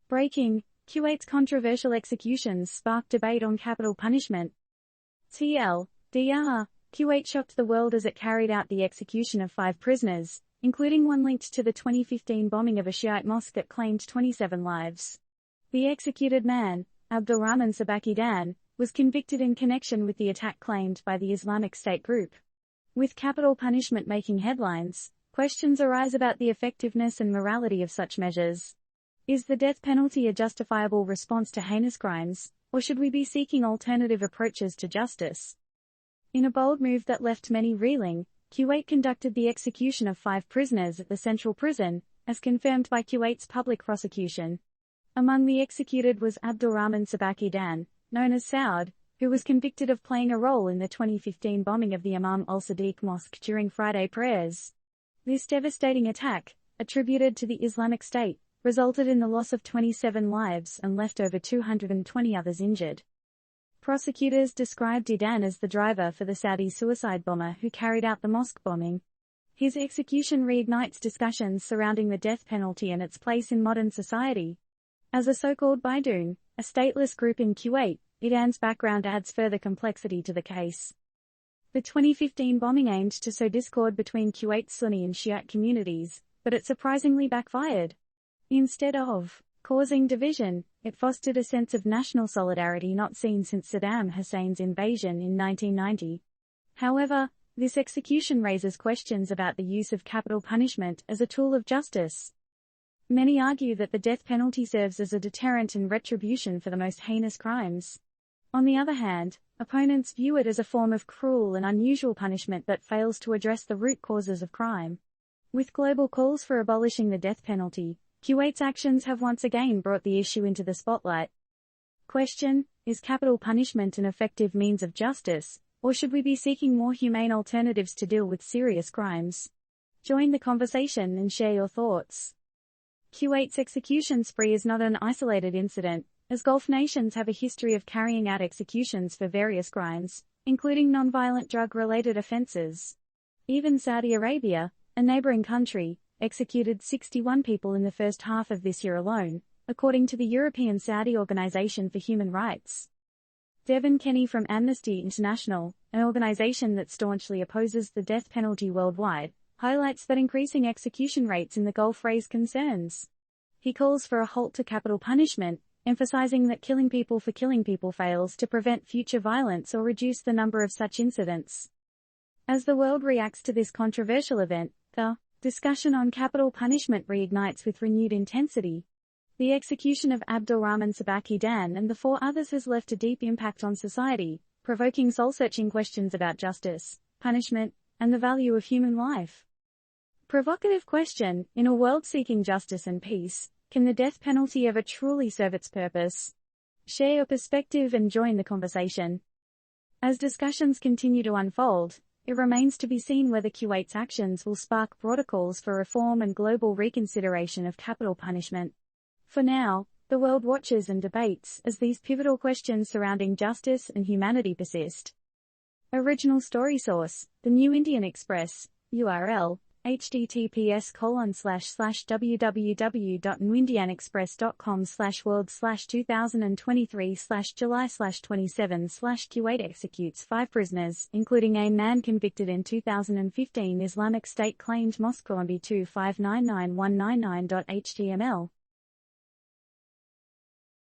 Breaking: Kuwait's controversial executions sparked debate on capital punishment. TLDR: Kuwait shocked the world as it carried out the execution of 5 prisoners, including one linked to the 2015 bombing of a Shiite mosque that claimed 27 lives. The executed man, Abdulrahman Sabakidan, was convicted in connection with the attack claimed by the Islamic State group. With capital punishment making headlines, questions arise about the effectiveness and morality of such measures. Is the death penalty a justifiable response to heinous crimes, or should we be seeking alternative approaches to justice? In a bold move that left many reeling, Kuwait conducted the execution of 5 prisoners at the central prison, as confirmed by Kuwait's public prosecution. Among the executed was Abdulrahman Sabakidan, known as Saud, who was convicted of playing a role in the 2015 bombing of the Imam al-Sadiq Mosque during Friday prayers. This devastating attack, attributed to the Islamic State, resulted in the loss of 27 lives and left over 220 others injured. Prosecutors described Didan as the driver for the Saudi suicide bomber who carried out the mosque bombing. His execution reignites discussions surrounding the death penalty and its place in modern society. As a so-called Baidoon, a stateless group in Kuwait, Didan's background adds further complexity to the case. The 2015 bombing aimed to sow discord between Kuwait's Sunni and Shiite communities, but it surprisingly backfired. Instead of causing division, it fostered a sense of national solidarity not seen since Saddam Hussein's invasion in 1990. However, this execution raises questions about the use of capital punishment as a tool of justice. Many argue that the death penalty serves as a deterrent and retribution for the most heinous crimes. On the other hand, opponents view it as a form of cruel and unusual punishment that fails to address the root causes of crime. With global calls for abolishing the death penalty, Kuwait's actions have once again brought the issue into the spotlight. Question: is capital punishment an effective means of justice, or should we be seeking more humane alternatives to deal with serious crimes? Join the conversation and share your thoughts. Kuwait's execution spree is not an isolated incident, as Gulf nations have a history of carrying out executions for various crimes, including non-violent drug-related offenses. Even Saudi Arabia, a neighboring country, executed 61 people in the first half of this year alone, according to the European Saudi Organization for Human Rights. Devon Kenny from Amnesty International, an organization that staunchly opposes the death penalty worldwide, highlights that increasing execution rates in the Gulf raise concerns. He calls for a halt to capital punishment, emphasizing that killing people for killing people fails to prevent future violence or reduce the number of such incidents. As the world reacts to this controversial event, the discussion on capital punishment reignites with renewed intensity. The execution of Abdulrahman Sabakidan and the 4 others has left a deep impact on society, provoking soul-searching questions about justice, punishment, and the value of human life. Provocative question: in a world seeking justice and peace, can the death penalty ever truly serve its purpose? Share your perspective and join the conversation. As discussions continue to unfold, it remains to be seen whether Kuwait's actions will spark broader calls for reform and global reconsideration of capital punishment. For now, the world watches and debates as these pivotal questions surrounding justice and humanity persist. Original story source: The New Indian Express, URL, https://www.newindianexpress.com/world/2023/July/27/ Kuwait executes 5 prisoners, including a man convicted in 2015 Islamic State claimed mosque. 25991999.html